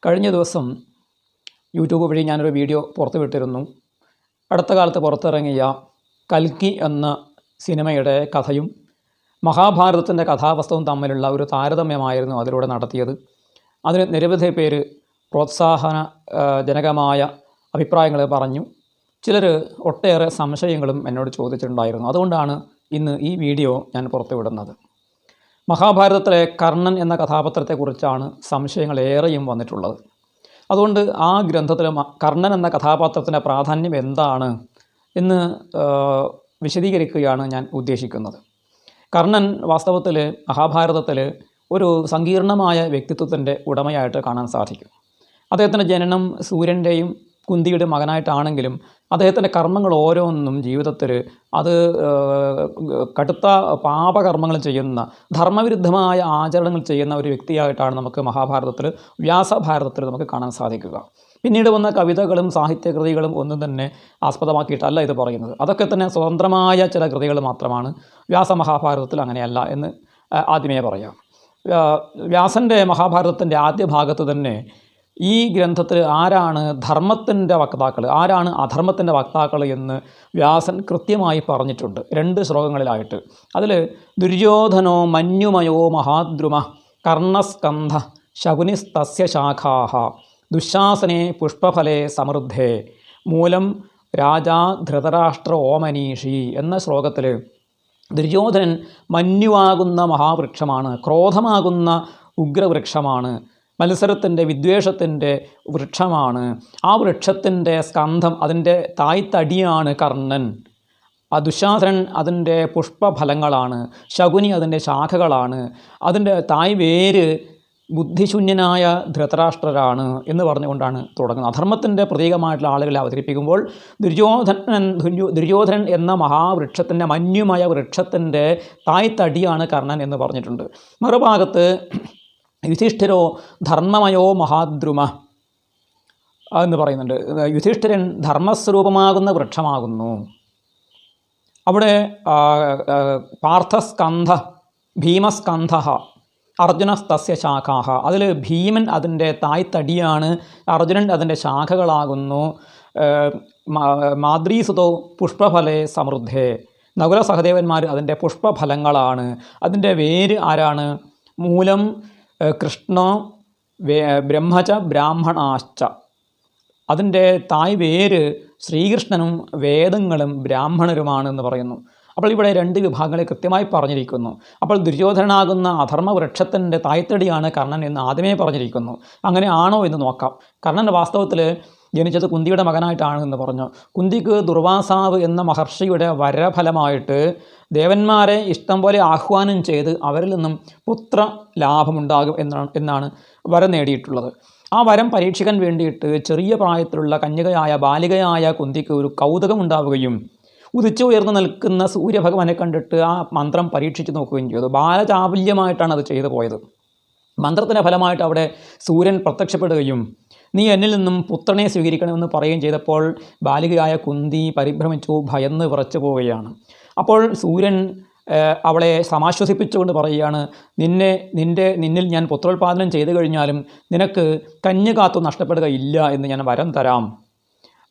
കഴിഞ്ഞ ദിവസം യൂട്യൂബ് വഴി ഞാനൊരു വീഡിയോ പുറത്തുവിട്ടിരുന്നു. അടുത്ത കാലത്ത് പുറത്തിറങ്ങിയ കൽക്കി എന്ന സിനിമയുടെ കഥയും മഹാഭാരതത്തിൻ്റെ കഥാവസ്തുവും തമ്മിലുള്ള ഒരു താരതമ്യമായിരുന്നു അതിലൂടെ നടത്തിയത്. അതിന് നിരവധി പേര് പ്രോത്സാഹന ജനകമായ അഭിപ്രായങ്ങൾ പറഞ്ഞു. ചിലർ ഒട്ടേറെ സംശയങ്ങളും എന്നോട് ചോദിച്ചിട്ടുണ്ടായിരുന്നു. അതുകൊണ്ടാണ് ഇന്ന് ഈ വീഡിയോ ഞാൻ പുറത്തുവിടുന്നത്. മഹാഭാരതത്തിലെ കർണൻ എന്ന കഥാപാത്രത്തെക്കുറിച്ചാണ് സംശയങ്ങൾ ഏറെയും വന്നിട്ടുള്ളത്. അതുകൊണ്ട് ആ ഗ്രന്ഥത്തിൽ കർണൻ എന്ന കഥാപാത്രത്തിൻ്റെ പ്രാധാന്യം എന്താണ് എന്ന് വിശദീകരിക്കുകയാണ് ഞാൻ ഉദ്ദേശിക്കുന്നത്. കർണൻ വാസ്തവത്തിൽ മഹാഭാരതത്തിൽ ഒരു സങ്കീർണമായ വ്യക്തിത്വത്തിൻ്റെ ഉടമയായിട്ട് കാണാൻ സാധിക്കും. അദ്ദേഹത്തിൻ്റെ ജനനം സൂര്യൻ്റെയും കുന്തിയുടെ മകനായിട്ടാണെങ്കിലും അദ്ദേഹത്തിൻ്റെ കർമ്മങ്ങൾ ഓരോന്നും ജീവിതത്തിൽ അത് കടുത്ത പാപകർമ്മങ്ങൾ ചെയ്യുന്ന ധർമ്മവിരുദ്ധമായ ആചരണങ്ങൾ ചെയ്യുന്ന ഒരു വ്യക്തിയായിട്ടാണ് നമുക്ക് മഹാഭാരതത്തിൽ വ്യാസഭാരതത്തിൽ നമുക്ക് കാണാൻ സാധിക്കുക. പിന്നീട് വന്ന കവിതകളും സാഹിത്യകൃതികളും ഒന്നും തന്നെ ആസ്പദമാക്കിയിട്ടല്ല ഇത് പറയുന്നത്. അതൊക്കെ തന്നെ സ്വതന്ത്രമായ ചില കൃതികൾ മാത്രമാണ്. വ്യാസമഹാഭാരതത്തിൽ അങ്ങനെയല്ല എന്ന് ആദ്യമേ പറയാം. വ്യാസൻ്റെ മഹാഭാരതത്തിൻ്റെ ആദ്യ ഭാഗത്ത് തന്നെ ഈ ഗ്രന്ഥത്തിൽ ആരാണ് ധർമ്മത്തിൻ്റെ വക്താക്കൾ, ആരാണ് അധർമ്മത്തിൻ്റെ വക്താക്കൾ എന്ന് വ്യാസൻ കൃത്യമായി പറഞ്ഞിട്ടുണ്ട് 2 ശ്ലോകങ്ങളിലായിട്ട്. അതിൽ ദുര്യോധനോ മന്യുമയോ മഹാദ്രുമ കർണസ്കന്ധ ശകുനിസ്തസ്യ ശാഖാഹ ദുശാസനെ പുഷ്പഫലേ സമൃദ്ധേ മൂലം രാജാ ധൃതരാഷ്ട്ര ഓമനീഷി എന്ന ശ്ലോകത്തിൽ ദുര്യോധനൻ മന്യുവാകുന്ന മഹാവൃക്ഷമാണ്, ക്രോധമാകുന്ന ഉഗ്രവൃക്ഷമാണ്, മത്സരത്തിൻ്റെ വിദ്വേഷത്തിൻ്റെ വൃക്ഷമാണ്. ആ വൃക്ഷത്തിൻ്റെ സ്കന്ധം, അതിൻ്റെ തായ്തടിയാണ് കർണൻ. ആ ദുശാസനൻ അതിൻ്റെ പുഷ്പഫലങ്ങളാണ്, ശകുനി അതിൻ്റെ ശാഖകളാണ്, അതിൻ്റെ തായ് വേര് ബുദ്ധിശൂന്യനായ ധൃതരാഷ്ട്രരാണ് എന്ന് പറഞ്ഞുകൊണ്ടാണ് തുടങ്ങുന്നത്. അധർമ്മത്തിൻ്റെ പ്രതീകമായിട്ടുള്ള ആളുകളെ അവതരിപ്പിക്കുമ്പോൾ ദുര്യോധനൻ എന്ന മഹാവൃക്ഷത്തിൻ്റെ മന്യുമയ വൃക്ഷത്തിൻ്റെ തായ്തടിയാണ് കർണൻ എന്ന് പറഞ്ഞിട്ടുണ്ട്. മറുഭാഗത്ത് യുധിഷ്ഠിരോ ധർമ്മമയോ മഹാദ്രുമ എന്ന് പറയുന്നുണ്ട്. യുധിഷ്ഠിരൻ ധർമ്മസ്വരൂപമാകുന്ന വൃക്ഷമാകുന്നു. അവിടെ പാർത്ഥസ്കന്ധ ഭീമസ്കന്ധ അർജുനസ്തസ്യ ശാഖാഹ, അതിൽ ഭീമൻ അതിൻ്റെ തായ്തടിയാണ്, അർജുനൻ അതിൻ്റെ ശാഖകളാകുന്നു. മാദ്രീസുതോ പുഷ്പഫലേ സമൃദ്ധേ, നകുല സഹദേവന്മാർ അതിൻ്റെ പുഷ്പഫലങ്ങളാണ്. അതിൻ്റെ വേര് ആരാണ്? മൂലം കൃഷ്ണോ ബ്രഹ്മച ബ്രാഹ്മണാശ്ച, അതിൻ്റെ തായ് വേര് ശ്രീകൃഷ്ണനും വേദങ്ങളും ബ്രാഹ്മണരുമാണ് എന്ന് പറയുന്നു. അപ്പോൾ ഇവിടെ 2 വിഭാഗങ്ങളെ കൃത്യമായി പറഞ്ഞിരിക്കുന്നു. അപ്പോൾ ദുര്യോധനനാകുന്ന അധർമ്മ വൃക്ഷത്തിൻ്റെ തായ്തടിയാണ് കർണൻ എന്ന് ആദ്യമേ പറഞ്ഞിരിക്കുന്നു. അങ്ങനെ ആണോ എന്ന് നോക്കാം. കർണൻ വാസ്തവത്തിൽ ജനിച്ചത് കുന്തിയുടെ മകനായിട്ടാണ് എന്ന് പറഞ്ഞു. കുന്തിക്ക് ദുർവാസാവ് എന്ന മഹർഷിയുടെ വരഫലമായിട്ട് ദേവന്മാരെ ഇഷ്ടം പോലെ ആഹ്വാനം ചെയ്ത് അവരിൽ നിന്നും പുത്ര ലാഭമുണ്ടാകും എന്നാണ് വരം നേടിയിട്ടുള്ളത്. ആ വരം പരീക്ഷിക്കാൻ വേണ്ടിയിട്ട് ചെറിയ പ്രായത്തിലുള്ള കന്യകയായ ബാലികയായ കുന്തിക്ക് ഒരു കൗതുകം ഉണ്ടാവുകയും ഉദിച്ചു ഉയർന്നു നിൽക്കുന്ന സൂര്യഭഗവാനെ കണ്ടിട്ട് ആ മന്ത്രം പരീക്ഷിച്ച് നോക്കുകയും ചെയ്തു. ബാലചാബല്യമായിട്ടാണ് അത് ചെയ്തു പോയത്. മന്ത്രത്തിൻ്റെ ഫലമായിട്ട് അവിടെ സൂര്യൻ പ്രത്യക്ഷപ്പെടുകയും നീ എന്നിൽ നിന്നും പുത്രനെ സ്വീകരിക്കണമെന്ന് പറയുകയും ചെയ്തപ്പോൾ ബാലികയായ കുന്തി പരിഭ്രമിച്ചു, ഭയന്ന് വിറച്ചു പോവുകയാണ്. അപ്പോൾ സൂര്യൻ അവളെ സമാശ്വസിപ്പിച്ചുകൊണ്ട് പറയുകയാണ്, നിന്നിൽ ഞാൻ പുത്രോത്പാദനം ചെയ്തു കഴിഞ്ഞാലും നിനക്ക് കന്യകാത്വം നഷ്ടപ്പെടുകയില്ല എന്ന് ഞാൻ വരം തരാം.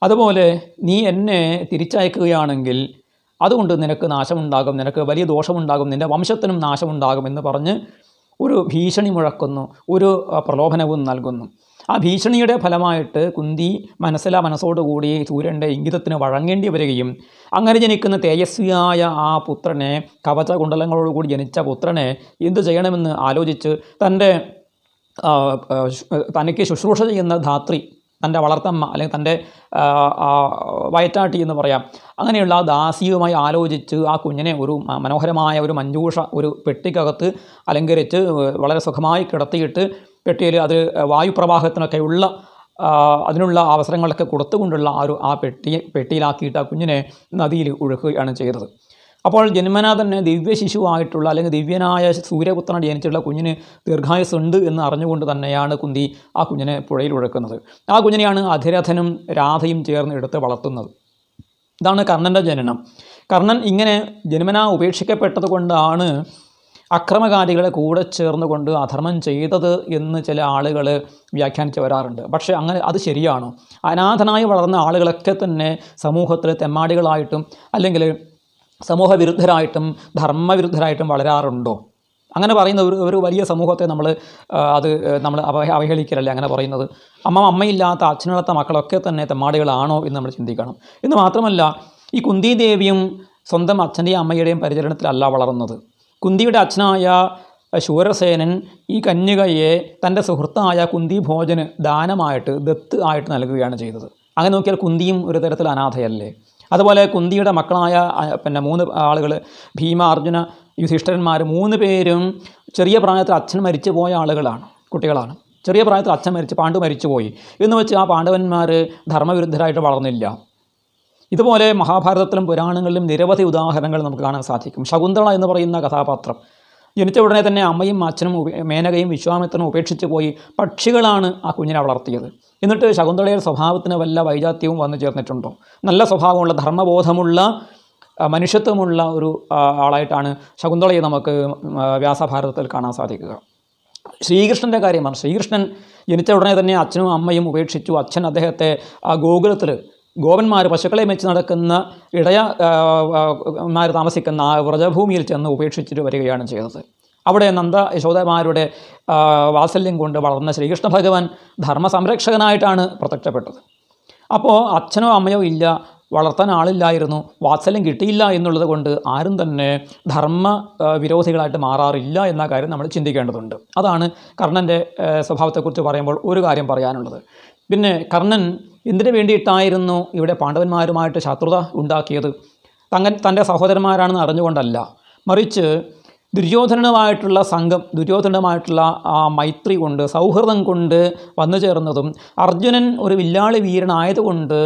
അതുപോലെ നീ എന്നെ തിരിച്ചയക്കുകയാണെങ്കിൽ അതുകൊണ്ട് നിനക്ക് നാശമുണ്ടാകും, നിനക്ക് വലിയ ദോഷമുണ്ടാകും, നിൻ്റെ വംശത്തിനും നാശമുണ്ടാകും എന്ന് പറഞ്ഞ് ഒരു ഭീഷണി മുഴക്കുന്നു, ഒരു പ്രലോഭനവും നൽകുന്നു. ആ ഭീഷണിയുടെ ഫലമായിട്ട് കുന്തി മനസ്സോടുകൂടി സൂര്യൻ്റെ ഇംഗിതത്തിന് വഴങ്ങേണ്ടി വരികയും അങ്ങനെ ജനിക്കുന്ന തേജസ്വിയായ ആ പുത്രനെ, കവചകുണ്ടലങ്ങളോടുകൂടി ജനിച്ച പുത്രനെ എന്തു ചെയ്യണമെന്ന് ആലോചിച്ച് തനിക്ക് ശുശ്രൂഷ ചെയ്യുന്ന ധാത്രി, തൻ്റെ വളർത്തമ്മ അല്ലെങ്കിൽ തൻ്റെ വയറ്റാട്ടി എന്ന് പറയാം, അങ്ങനെയുള്ള ആ ദാസിയുമായി ആലോചിച്ച് ആ കുഞ്ഞിനെ ഒരു മനോഹരമായ ഒരു മഞ്ജൂഷ ഒരു പെട്ടിക്കകത്ത് അലങ്കരിച്ച് വളരെ സുഖമായി കിടത്തിയിട്ട് പെട്ടിയിൽ അത് വായുപ്രവാഹത്തിനൊക്കെ ഉള്ള അതിനുള്ള അവസരങ്ങളൊക്കെ കൊടുത്തുകൊണ്ടുള്ള ആ പെട്ടിയിലാക്കിയിട്ട് ആ കുഞ്ഞിനെ നദിയിൽ ഒഴുക്കുകയാണ് ചെയ്തത്. അപ്പോൾ ജന്മനാ തന്നെ ദിവ്യ ശിശുവായിട്ടുള്ള അല്ലെങ്കിൽ ദിവ്യനായ സൂര്യപുത്രൻ ജനിച്ചിട്ടുള്ള കുഞ്ഞിന് ദീർഘായുസ് ഉണ്ട് എന്ന് അറിഞ്ഞുകൊണ്ട് തന്നെയാണ് കുന്തി ആ കുഞ്ഞിനെ പുഴയിൽ ഒഴുക്കുന്നത്. ആ കുഞ്ഞിനെയാണ് അധിരഥനും രാധയും ചേർന്ന് എടുത്ത് വളർത്തുന്നത്. ഇതാണ് കർണൻ്റെ ജനനം. കർണൻ ഇങ്ങനെ ജന്മനാ ഉപേക്ഷിക്കപ്പെട്ടത് കൊണ്ടാണ് അക്രമകാരികളെ കൂടെ ചേർന്നുകൊണ്ട് അധർമ്മം ചെയ്തത് എന്ന് ചില ആളുകൾ വ്യാഖ്യാനിച്ച് വരാറുണ്ട്. പക്ഷേ അങ്ങനെ അത് ശരിയാണോ? അനാഥനായി വളർന്ന ആളുകളൊക്കെ തന്നെ സമൂഹത്തിൽ തെമ്മാടികളായിട്ടും അല്ലെങ്കിൽ സമൂഹവിരുദ്ധരായിട്ടും ധർമ്മവിരുദ്ധരായിട്ടും വളരാറുണ്ടോ? അങ്ങനെ പറയുന്ന ഒരു വലിയ സമൂഹത്തെ നമ്മൾ അവഹേളിക്കലല്ലേ അങ്ങനെ പറയുന്നത്? അമ്മയില്ലാത്ത അച്ഛനില്ലാത്ത മക്കളൊക്കെ തന്നെ തെമ്മാടികളാണോ എന്ന് നമ്മൾ ചിന്തിക്കണം. എന്ന് മാത്രമല്ല, ഈ കുന്തിദേവിയും സ്വന്തം അച്ഛൻ്റെയും അമ്മയുടെയും പരിചരണത്തിലല്ല വളർന്നത്. കുന്തിയുടെ അച്ഛനായ ശൂരസേനൻ ഈ കന്യകയെ തൻ്റെ സുഹൃത്തായ കുന്തിഭോജന് ദാനമായിട്ട് ദത്ത് ആയിട്ട് നൽകുകയാണ് ചെയ്തത്. അങ്ങനെ നോക്കിയാൽ കുന്തിയും ഒരു തരത്തിൽ അനാഥയല്ലേ? അതുപോലെ കുന്തിയുടെ മക്കളായ 3 ആളുകൾ, ഭീമ, അർജുന, യുധിഷ്ഠിരന്മാർ 3 പേരും ചെറിയ പ്രായത്തിൽ അച്ഛൻ മരിച്ചു പോയ കുട്ടികളാണ്. ചെറിയ പ്രായത്തിൽ അച്ഛൻ പാണ്ഡു മരിച്ചുപോയി എന്ന് വെച്ച് ആ പാണ്ഡവന്മാർ ധർമ്മവിരുദ്ധരായിട്ട് വളർന്നില്ല. ഇതുപോലെ മഹാഭാരതത്തിലും പുരാണങ്ങളിലും നിരവധി ഉദാഹരണങ്ങൾ നമുക്ക് കാണാൻ സാധിക്കും. ശകുന്തള എന്ന് പറയുന്ന കഥാപാത്രം ജനിച്ച ഉടനെ തന്നെ അമ്മയും അച്ഛനും മേനകയും വിശ്വാമിത്രനും ഉപേക്ഷിച്ച് പോയി. പക്ഷികളാണ് ആ കുഞ്ഞിനെ വളർത്തിയത്. എന്നിട്ട് ശകുന്തളയുടെ സ്വഭാവത്തിന് വല്ല വൈജാത്യവും വന്നു ചേർന്നിട്ടുണ്ടോ? നല്ല സ്വഭാവമുള്ള, ധർമ്മബോധമുള്ള, മനുഷ്യത്വമുള്ള ഒരു ആളായിട്ടാണ് ശകുന്തളയെ നമുക്ക് വ്യാസഭാരതത്തിൽ കാണാൻ സാധിക്കുക. ശ്രീകൃഷ്ണൻ്റെ കാര്യമാണ്. ശ്രീകൃഷ്ണൻ ജനിച്ച ഉടനെ തന്നെ അച്ഛനും അമ്മയും ഉപേക്ഷിച്ചു. അച്ഛൻ അദ്ദേഹത്തെ ആ ഗോകുലത്തിൽ ഗോപന്മാർ പശുക്കളെ മെച്ച് നടക്കുന്ന ഇടയന്മാർ താമസിക്കുന്ന ആ വ്രജഭൂമിയിൽ ചെന്ന് ഉപേക്ഷിച്ചിട്ട് വരികയാണ് ചെയ്തത്. അവിടെ നന്ദ യശോദമാരുടെ വാത്സല്യം കൊണ്ട് വളർന്ന ശ്രീകൃഷ്ണ ഭഗവാൻ ധർമ്മസംരക്ഷകനായിട്ടാണ് പ്രത്യക്ഷപ്പെട്ടത്. അപ്പോൾ അച്ഛനോ അമ്മയോ ഇല്ല, വളർത്താൻ ആളില്ലായിരുന്നു, വാത്സല്യം കിട്ടിയില്ല എന്നുള്ളത് കൊണ്ട് ആരും തന്നെ ധർമ്മ വിരോധികളായിട്ട് മാറാറില്ല എന്ന കാര്യം നമ്മൾ ചിന്തിക്കേണ്ടതുണ്ട്. അതാണ് കർണൻ്റെ സ്വഭാവത്തെക്കുറിച്ച് പറയുമ്പോൾ ഒരു കാര്യം പറയാനുള്ളത്. പിന്നെ കർണൻ എന്തിനു വേണ്ടിയിട്ടായിരുന്നു ഇവിടെ പാണ്ഡവന്മാരുമായിട്ട് ശത്രുത ഉണ്ടാക്കിയത്? തൻ്റെ സഹോദരന്മാരാണെന്ന് അറിഞ്ഞുകൊണ്ടല്ല, മറിച്ച് ദുര്യോധനനുമായിട്ടുള്ള സംഘം, ദുര്യോധനനുമായിട്ടുള്ള ആ മൈത്രി കൊണ്ട്, സൗഹൃദം കൊണ്ട് വന്നു ചേർന്നതും അർജുനൻ ഒരു വില്ലാളി വീരനായതുകൊണ്ട്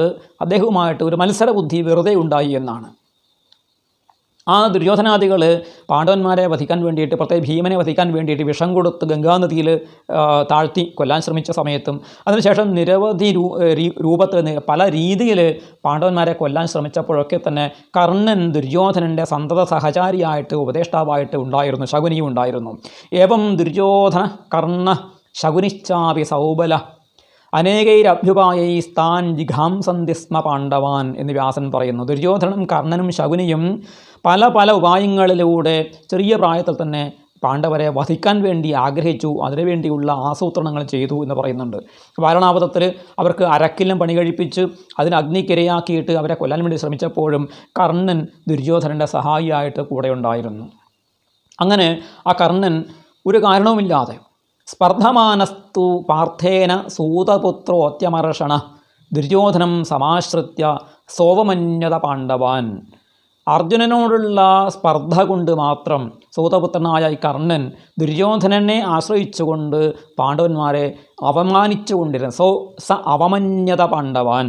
അദ്ദേഹവുമായിട്ട് ഒരു മത്സരബുദ്ധി വെറുതെ ഉണ്ടായി എന്നാണ്. ആ ദുര്യോധനാദികൾ പാണ്ഡവന്മാരെ വധിക്കാൻ വേണ്ടിയിട്ട്, പ്രത്യേക ഭീമനെ വധിക്കാൻ വേണ്ടിയിട്ട് വിഷം കൊടുത്ത് ഗംഗാനദിയിൽ താഴ്ത്തി കൊല്ലാൻ ശ്രമിച്ച സമയത്തും അതിനുശേഷം നിരവധി രൂപത്തിൽ പല രീതിയിൽ പാണ്ഡവന്മാരെ കൊല്ലാൻ ശ്രമിച്ചപ്പോഴൊക്കെ തന്നെ കർണൻ ദുര്യോധനൻ്റെ സന്തത സഹചാരിയായിട്ട്, ഉപദേഷ്ടാവായിട്ട് ഉണ്ടായിരുന്നു, ശകുനിയും ഉണ്ടായിരുന്നു. ഏവം ദുര്യോധന കർണ ശകുനിശ്ചാപി സൗബല അനേകൈരഭ്യുപായൈസ്താൻ ജിഘാംസന്തി സ്മ പാണ്ഡവാൻ എന്ന് വ്യാസൻ പറയുന്നു. ദുര്യോധനും കർണനും ശകുനിയും പല ഉപായങ്ങളിലൂടെ ചെറിയ പ്രായത്തിൽ തന്നെ പാണ്ഡവരെ വധിക്കാൻ വേണ്ടി ആഗ്രഹിച്ചു, അതിനുവേണ്ടിയുള്ള ആസൂത്രണങ്ങൾ ചെയ്തു എന്ന് പറയുന്നുണ്ട്. വാരണാവതത്തിൽ അവർക്ക് അരക്കില്ലം പണി കഴിപ്പിച്ച് അതിന് അഗ്നിക്കിരയാക്കിയിട്ട് അവരെ കൊല്ലാൻ വേണ്ടി ശ്രമിച്ചപ്പോഴും കർണൻ ദുര്യോധനൻ്റെ സഹായിയായിട്ട് കൂടെ ഉണ്ടായിരുന്നു. അങ്ങനെ ആ കർണൻ ഒരു കാരണവുമില്ലാതെ സ്പർദ്ധമാനസ്തു പാർത്ഥേന സൂതപുത്രോത്യമർഷണ ദുര്യോധനം സമാശ്രിത്യ സോവമന്യത പാണ്ഡവാൻ. അർജുനനോടുള്ള സ്പർദ്ധ കൊണ്ട് മാത്രം സൂതപുത്രനായ ഈ കർണൻ ദുര്യോധനനെ ആശ്രയിച്ചുകൊണ്ട് പാണ്ഡവന്മാരെ അവമാനിച്ചുകൊണ്ടിരുന്നു. അവമന്യത പാണ്ഡവാൻ.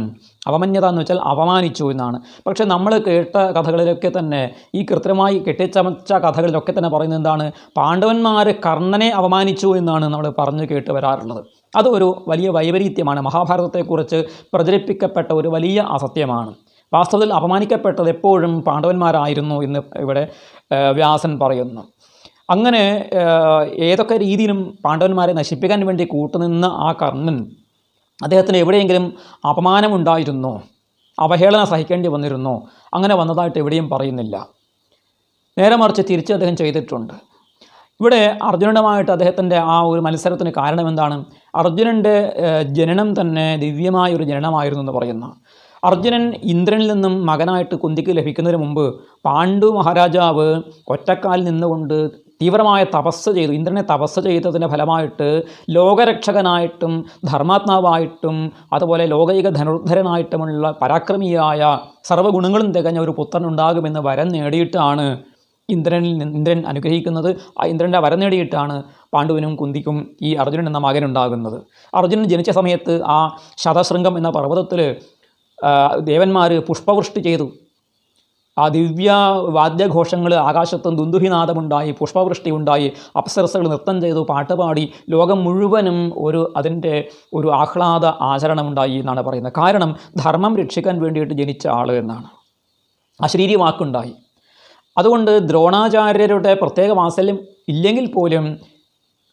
അവമന്യത എന്ന് വെച്ചാൽ അവമാനിച്ചു എന്നാണ്. പക്ഷേ നമ്മൾ കേട്ട കഥകളിലൊക്കെ തന്നെ, ഈ കൃത്രിമമായി കെട്ടിച്ചമച്ച കഥകളിലൊക്കെ തന്നെ പറയുന്നത് എന്താണ്? പാണ്ഡവന്മാർ കർണനെ അവമാനിച്ചു എന്നാണ് നമ്മൾ പറഞ്ഞു കേട്ട് വരാറുള്ളത്. അത് ഒരു വലിയ വൈപരീത്യമാണ്. മഹാഭാരതത്തെക്കുറിച്ച് പ്രചരിപ്പിക്കപ്പെട്ട ഒരു വലിയ അസത്യമാണ്. വാസ്തവത്തിൽ അപമാനിക്കപ്പെട്ടത് എപ്പോഴും പാണ്ഡവന്മാരായിരുന്നു എന്ന് ഇവിടെ വ്യാസൻ പറയുന്നു. അങ്ങനെ ഏതൊക്കെ രീതിയിലും പാണ്ഡവന്മാരെ നശിപ്പിക്കാൻ വേണ്ടി കൂട്ടുനിന്ന ആ കർണൻ, അദ്ദേഹത്തിന് എവിടെയെങ്കിലും അപമാനമുണ്ടായിരുന്നോ, അവഹേളന സഹിക്കേണ്ടി വന്നിരുന്നോ? അങ്ങനെ വന്നതായിട്ട് എവിടെയും പറയുന്നില്ല. നേരെ മറിച്ച് തിരിച്ച് അദ്ദേഹം ചെയ്തിട്ടുണ്ട്. ഇവിടെ അർജുനനുമായിട്ട് അദ്ദേഹത്തിൻ്റെ ആ ഒരു മത്സരത്തിന് കാരണം എന്താണ്? അർജുനൻ്റെ ജനനം തന്നെ ദിവ്യമായൊരു ജനനമായിരുന്നു എന്ന് പറയുന്നു. അർജുനൻ ഇന്ദ്രനിൽ നിന്നും മകനായിട്ട് കുന്തിക്ക് ലഭിക്കുന്നതിന് മുമ്പ് പാണ്ഡു മഹാരാജാവ് ഒറ്റക്കാലിൽ നിന്നുകൊണ്ട് തീവ്രമായ തപസ് ചെയ്തു. ഇന്ദ്രനെ തപസ് ചെയ്തതിൻ്റെ ഫലമായിട്ട് ലോകരക്ഷകനായിട്ടും ധർമാത്മാവായിട്ടും അതുപോലെ ലോകൈക ധനുർധരനായിട്ടുമുള്ള പരാക്രമിയായ സർവ്വഗുണങ്ങളും തികഞ്ഞ ഒരു പുത്രൻ ഉണ്ടാകുമെന്ന് വരം നേടിയിട്ടാണ് ഇന്ദ്രൻ അനുഗ്രഹിക്കുന്നത്. ആ ഇന്ദ്രൻ്റെ വരം നേടിയിട്ടാണ് പാണ്ഡുവിനും കുന്തിക്കും ഈ അർജുനൻ എന്ന മകനുണ്ടാകുന്നത്. അർജുനൻ ജനിച്ച സമയത്ത് ആ ശതശൃംഗം എന്ന പർവ്വതത്തിൽ ദേവന്മാർ പുഷ്പവൃഷ്ടി ചെയ്തു. ആ ദിവ്യ വാദ്യഘോഷങ്ങൾ, ആകാശത്തും ദുന്ദുഭിനാദമുണ്ടായി, പുഷ്പവൃഷ്ടി ഉണ്ടായി, അപ്സരസുകൾ നൃത്തം ചെയ്തു, പാട്ടുപാടി, ലോകം മുഴുവനും അതിൻ്റെ ഒരു ആഹ്ലാദ ആചരണമുണ്ടായി എന്നാണ് പറയുന്നത്. കാരണം ധർമ്മം രക്ഷിക്കാൻ വേണ്ടിയിട്ട് ജനിച്ച ആൾ എന്നാണ്. അശരീരി വാക്കുണ്ടായി. അതുകൊണ്ട് ദ്രോണാചാര്യരുടെ പ്രത്യേക വാത്സല്യം ഇല്ലെങ്കിൽ പോലും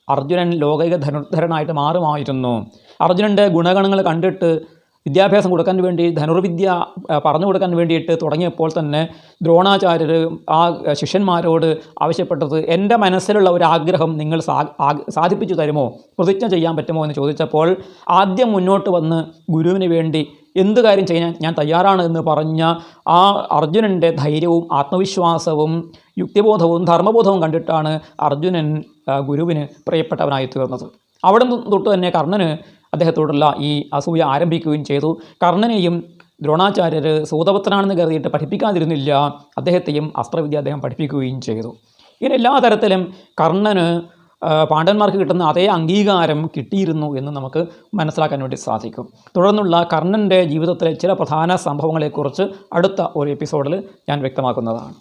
അർജുനൻ ലോകൈക ധനുർധരനായിട്ട് മാറുമായിരുന്നു. അർജുനൻ്റെ ഗുണഗണങ്ങൾ കണ്ടിട്ട് വിദ്യാഭ്യാസം കൊടുക്കാൻ വേണ്ടി ധനുർവിദ്യ പറഞ്ഞു കൊടുക്കാൻ വേണ്ടിയിട്ട് തുടങ്ങിയപ്പോൾ തന്നെ ദ്രോണാചാര്യർ ആ ശിഷ്യന്മാരോട് ആവശ്യപ്പെട്ടത്, എൻ്റെ മനസ്സിലുള്ള ഒരു ആഗ്രഹം നിങ്ങൾ സാധിപ്പിച്ചു തരുമോ, പ്രതിജ്ഞ ചെയ്യാൻ പറ്റുമോ എന്ന് ചോദിച്ചപ്പോൾ ആദ്യം മുന്നോട്ട് വന്ന് ഗുരുവിന് വേണ്ടി എന്ത് കാര്യം ചെയ്യാൻ ഞാൻ തയ്യാറാണ് എന്ന് പറഞ്ഞ ആ അർജുനൻ്റെ ധൈര്യവും ആത്മവിശ്വാസവും യുക്തിബോധവും ധർമ്മബോധവും കണ്ടിട്ടാണ് അർജുനൻ ഗുരുവിന് പ്രിയപ്പെട്ടവനായി തീർന്നത്. അവിടെ തൊട്ട് തന്നെ കർണന് അദ്ദേഹത്തോടുള്ള ഈ അസൂയ ആരംഭിക്കുകയും ചെയ്തു. കർണനെയും ദ്രോണാചാര്യർ സൂതപുത്രനാണെന്ന് കരുതിയിട്ട് പഠിപ്പിക്കാതിരുന്നില്ല, അദ്ദേഹത്തെയും അസ്ത്രവിദ്യ അദ്ദേഹം പഠിപ്പിക്കുകയും ചെയ്തു. ഇങ്ങനെ എല്ലാ തരത്തിലും കർണന് പാണ്ഡവന്മാർക്ക് കിട്ടുന്ന അതേ അംഗീകാരം കിട്ടിയിരുന്നു എന്ന് നമുക്ക് മനസ്സിലാക്കാൻ വേണ്ടി സാധിക്കും. തുടർന്നുള്ള കർണൻ്റെ ജീവിതത്തിലെ ചില പ്രധാന സംഭവങ്ങളെക്കുറിച്ച് അടുത്ത ഒരു എപ്പിസോഡിൽ ഞാൻ വ്യക്തമാക്കുന്നതാണ്.